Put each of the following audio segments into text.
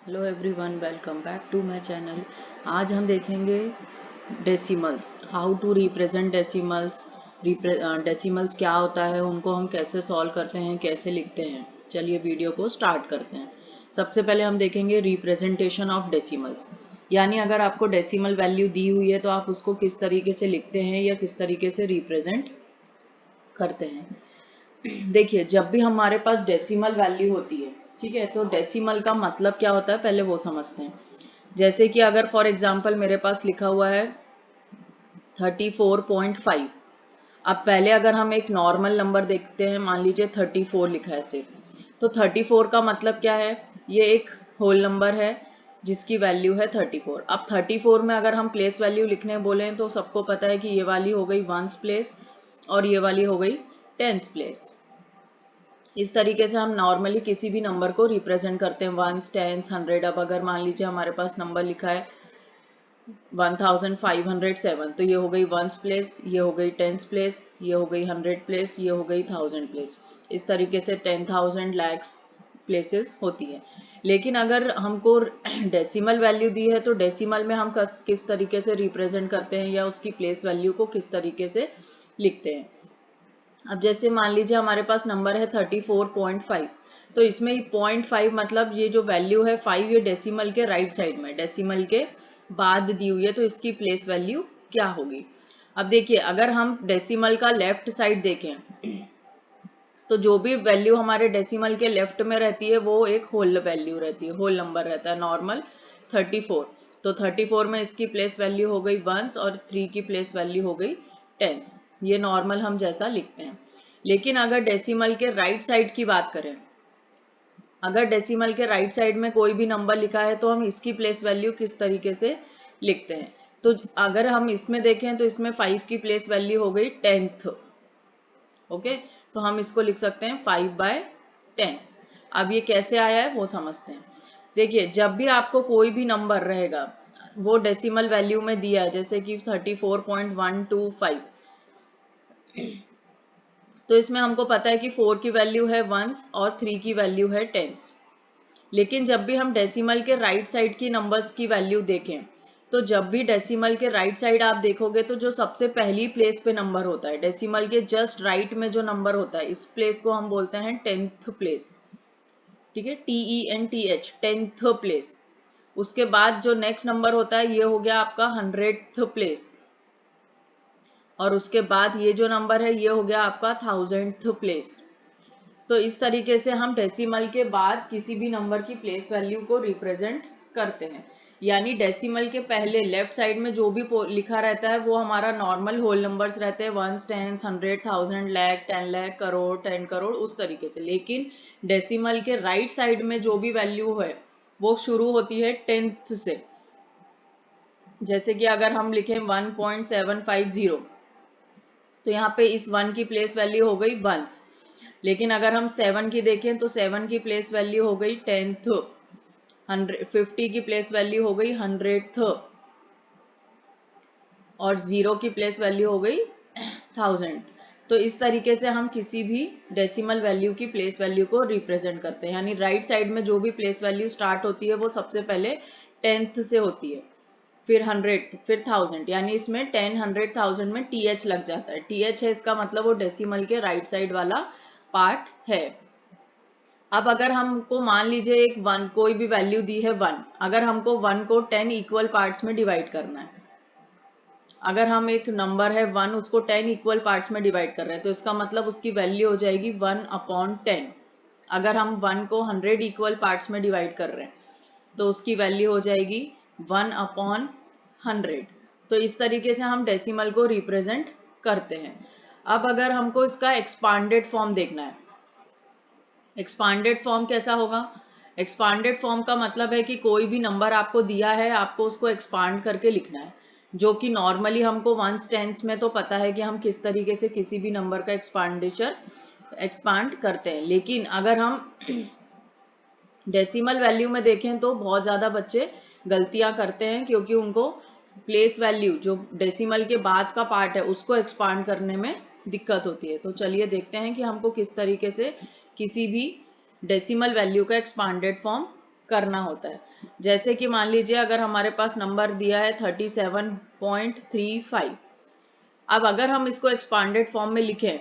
Hello everyone, welcome back to my channel. आज हम देखेंगे decimals, how to represent decimals. Decimals क्या होता है, उनको हम कैसे सॉल्व करते हैं, कैसे लिखते हैं। चलिए वीडियो को स्टार्ट करते हैं। सबसे पहले हम देखेंगे रिप्रेजेंटेशन ऑफ डेसिमल्स, यानी अगर आपको डेसिमल वैल्यू दी हुई है तो आप उसको किस तरीके से लिखते हैं या किस तरीके से रिप्रेजेंट करते हैं। देखिए, जब भी हमारे पास डेसिमल वैल्यू होती है, ठीक है, तो डेसिमल का मतलब क्या होता है पहले वो समझते हैं। जैसे कि अगर फॉर एग्जांपल मेरे पास लिखा हुआ है 34.5। अब पहले अगर हम एक नॉर्मल नंबर देखते हैं, मान लीजिए 34 लिखा है सिर्फ, तो 34 का मतलब क्या है, ये एक होल नंबर है जिसकी वैल्यू है 34। अब 34 में अगर हम प्लेस वैल्यू लिखने बोलें तो सबको पता है कि ये वाली हो गई वंस प्लेस और ये वाली हो गई टेंस प्लेस। इस तरीके से हम नॉर्मली किसी भी नंबर को रिप्रेजेंट करते हैं, वंस, टेंस, 100। अब अगर मान लीजिए हमारे पास नंबर लिखा है 1507, तो ये हो गई वंस प्लेस, ये हो गई टेंस प्लेस, ये हो गई 100 प्लेस, ये हो गई 1000 प्लेस। इस तरीके से 10,000 लैक्स प्लेसेस होती है। लेकिन अगर हमको डेसिमल वैल्यू दी है तो डेसिमल में हम किस तरीके से रिप्रेजेंट करते हैं या उसकी प्लेस वैल्यू को किस तरीके से लिखते हैं। अब जैसे मान लीजिए हमारे पास नंबर है 34.5, तो इसमें 0.5 मतलब ये जो वैल्यू है 5, ये डेसिमल के राइट साइड में, डेसिमल के बाद दी हुई है, तो इसकी प्लेस वैल्यू क्या होगी। अब देखिए, अगर हम डेसिमल का लेफ्ट साइड देखें तो जो भी वैल्यू हमारे डेसिमल के लेफ्ट में रहती है वो एक होल वैल्यू रहती है, होल नंबर रहता है नॉर्मल 34। तो 34 में इसकी प्लेस वैल्यू हो गई वंस और 3 की प्लेस वैल्यू हो गई टेंस। ये नॉर्मल हम जैसा लिखते हैं। लेकिन अगर डेसिमल के राइट साइड की बात करें, अगर डेसिमल के राइट साइड में कोई भी नंबर लिखा है तो हम इसकी प्लेस वैल्यू किस तरीके से लिखते हैं। तो अगर हम इसमें देखें तो इसमें 5 की प्लेस वैल्यू हो गई 10th। ओके, तो हम इसको लिख सकते हैं 5/10। अब ये कैसे आया है वो समझते हैं। देखिए, जब भी आपको कोई भी नंबर रहेगा वो डेसिमल वैल्यू में दिया है, जैसे कि 34.125, तो इसमें हमको पता है कि 4 की वैल्यू है वंस और 3 की वैल्यू है टेंस। लेकिन जब भी हम डेसिमल के राइट साइड की नंबर्स की वैल्यू देखें, तो जब भी डेसिमल के राइट साइड आप देखोगे तो जो सबसे पहली प्लेस पे नंबर होता है, डेसिमल के जस्ट राइट में जो नंबर होता है, इस प्लेस को हम बोलते हैं 10th प्लेस। ठीक है, TENTH, 10th प्लेस। उसके बाद जो नेक्स्ट नंबर होता है ये हो गया आपका 100th प्लेस, और उसके बाद ये जो नंबर है ये हो गया आपका 1000th प्लेस। तो इस तरीके से हम डेसिमल के बाद किसी भी नंबर की प्लेस वैल्यू को रिप्रेजेंट करते हैं। यानी डेसिमल के पहले लेफ्ट साइड में जो भी लिखा रहता है वो हमारा नॉर्मल होल नंबर्स रहते हैं, वंस, टेंस, 100, 1000, लाख, 10 लाख, करोड़, 10 करोड़, उस तरीके से। लेकिन डेसिमल के राइट साइड में जो भी वैल्यू है वो शुरू होती है 10th से। जैसे कि अगर हम लिखें 1.750, तो यहाँ पे इस 1 की प्लेस वैल्यू हो गई वंस। लेकिन अगर हम 7 की देखें तो 7 की प्लेस वैल्यू हो गई 10th। 50 की प्लेस वैल्यू हो गई 100th, और 0 की प्लेस वैल्यू हो गई 1000। तो इस तरीके से हम किसी भी डेसिमल वैल्यू की प्लेस वैल्यू को रिप्रेजेंट करते हैं। यानी राइट साइड में जो भी प्लेस वैल्यू स्टार्ट होती है वो सबसे पहले 10th से होती है, फिर 100, फिर 1000। यानी इसमें 10, 100, 1000 में TH लग जाता है। TH है, इसका मतलब वो डेसिमल के राइट साइड वाला पार्ट है। अब अगर हमको मान लीजिए एक वन, कोई भी वैल्यू दी है 1, अगर हमको 1 को 10 इक्वल पार्ट्स में डिवाइड करना है, अगर हम एक नंबर है 1 उसको 10 इक्वल पार्ट्स में डिवाइड कर रहे हैं, तो इसका मतलब उसकी वैल्यू हो जाएगी 1/10। अगर हम 1 को 100 इक्वल पार्ट्स में डिवाइड कर रहे हैं तो उसकी वैल्यू हो जाएगी 1/100। तो इस तरीके से हम डेसिमल को रिप्रेजेंट करते हैं। अब अगर हमको इसका एक्सपांडेड फॉर्म देखना है, एक्सपांडेड फॉर्म कैसा होगा। एक्सपांडेड फॉर्म का मतलब है कि कोई भी नंबर आपको दिया है, आपको उसको एक्सपांड करके लिखना है, जो कि नॉर्मली हमको वंस टेंस में तो पता है कि हम किस तरीके से किसी भी नंबर का एक्सपांड करते हैं। लेकिन अगर हम डेसिमल वैल्यू में देखें तो बहुत ज़्यादा बच्चे गलतियां करते हैं, क्योंकि उनको प्लेस वैल्यू जो डेसिमल के बाद का पार्ट है उसको एक्सपांड करने में दिक्कत होती है। तो चलिए देखते हैं कि हमको किस तरीके से किसी भी डेसिमल वैल्यू का एक्सपांडेड फॉर्म करना होता है। जैसे कि मान लीजिए अगर हमारे पास नंबर दिया है 37.35, अब अगर हम इसको एक्सपांडेड फॉर्म में लिखें,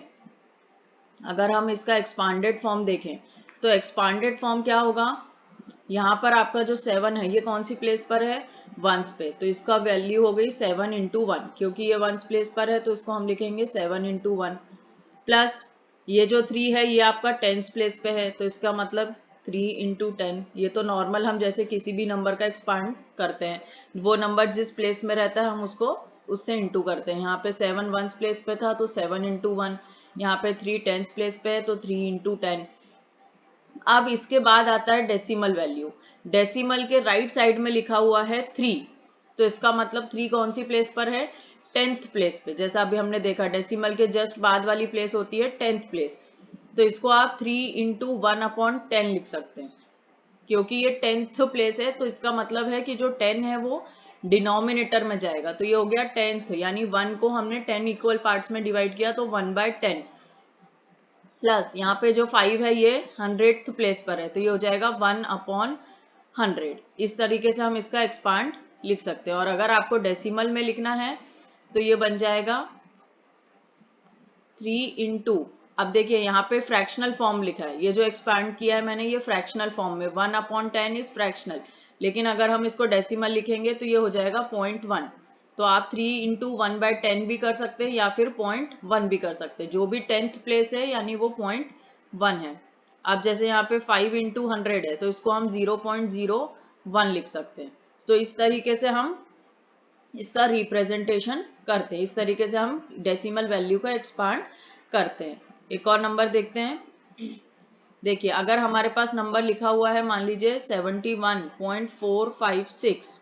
अगर हम इसका एक्सपांडेड फॉर्म देखें तो एक्सपांडेड फॉर्म क्या होगा, यहाँ पर आपका जो 7 है ये कौन सी प्लेस पर है, वंस पे, तो इसका वैल्यू हो गई 7 इंटू 1, क्योंकि ये वंस प्लेस पर है तो इसको हम लिखेंगे 7 इंटू 1, प्लस ये जो 3 है ये आपका टेंस प्लेस पे है तो इसका मतलब 3 इंटू 10। ये तो नॉर्मल हम जैसे किसी भी नंबर का एक्सपांड करते हैं, वो नंबर जिस प्लेस में रहता है हम उसको उससे इंटू करते हैं। यहाँ पे 7 वंस प्लेस पे था तो 7 इंटू 1, यहाँ पे 3 टेंस प्लेस पे है तो 3 इंटू 10। अब इसके बाद आता है डेसिमल वैल्यू। डेसिमल के राइट साइड में लिखा हुआ है 3, तो इसका मतलब 3 कौन सी प्लेस पर है, 10th प्लेस पे। जैसा अभी हमने देखा डेसिमल के जस्ट बाद वाली प्लेस होती है 10th प्लेस, तो इसको आप 3 इंटू 1/10 लिख सकते हैं, क्योंकि ये 10th प्लेस है तो इसका मतलब है कि जो 10 है वो डिनोमिनेटर में जाएगा, तो ये हो गया 10th, यानी 1 को हमने 10 इक्वल पार्ट्स में डिवाइड किया तो 1/10, प्लस यहाँ पे जो 5 है ये 100th प्लेस पर है तो ये हो जाएगा 1/100। इस तरीके से हम इसका एक्सपांड लिख सकते हैं। और अगर आपको डेसिमल में लिखना है तो ये बन जाएगा 3 इंटू, अब देखिए यहाँ पे फ्रैक्शनल फॉर्म लिखा है, ये जो एक्सपांड किया है मैंने ये फ्रैक्शनल फॉर्म में, 1/10 इज फ्रैक्शनल, लेकिन अगर हम इसको डेसिमल लिखेंगे तो ये हो जाएगा 0.1। तो आप 3 इंटू 1/10 भी कर सकते हैं या फिर 0.1 भी कर सकते हैं, जो भी 10th प्लेस है यानी वो 0.1 है। अब जैसे यहाँ पे 5 इंटू 100 है तो इसको हम 0.01 लिख सकते हैं। तो इस तरीके से हम इसका रिप्रेजेंटेशन करते हैं, इस तरीके से हम डेसिमल वैल्यू का एक्सपांड करते हैं। एक और नंबर देखते हैं। देखिए अगर हमारे पास नंबर लिखा हुआ है मान लीजिए 71.456,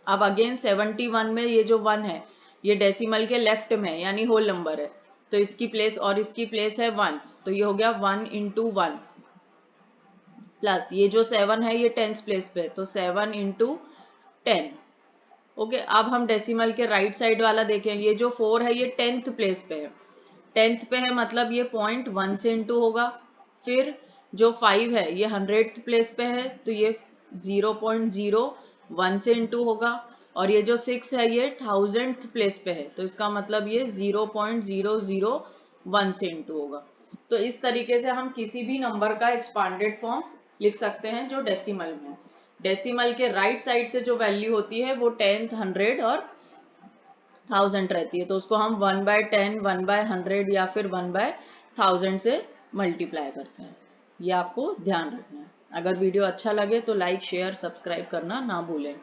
अब अगेन 71 में ये जो 1 है ये डेसिमल के लेफ्ट में है यानी होल नंबर है, तो इसकी प्लेस और इसकी प्लेस है वंस, तो ये हो गया 1 इंटू 1, प्लस ये जो 7 है ये टेंस प्लेस पे, तो 7 इंटू 10। ओके, अब हम डेसिमल के राइट साइड वाला देखें, ये जो 4 है ये 10th प्लेस पे है, 10th पे है मतलब ये 0.1 से इंटू होगा, फिर जो 5 है ये 100th प्लेस पे है तो ये 0.01 से इंटू होगा, और ये जो 6 है ये 1000th प्लेस पे है तो इसका मतलब ये 0.001 से इंटू होगा। तो इस तरीके से हम किसी भी नंबर का एक्सपांडेड फॉर्म लिख सकते हैं जो डेसिमल में। डेसिमल के राइट साइड से जो वैल्यू होती है वो 10th, 100 और 1000 रहती है, तो उसको हम 1/10, 1/100 या फिर 1/1000 से मल्टीप्लाई करते हैं। ये आपको ध्यान रखना है। अगर वीडियो अच्छा लगे तो लाइक, शेयर, सब्सक्राइब करना ना भूलें।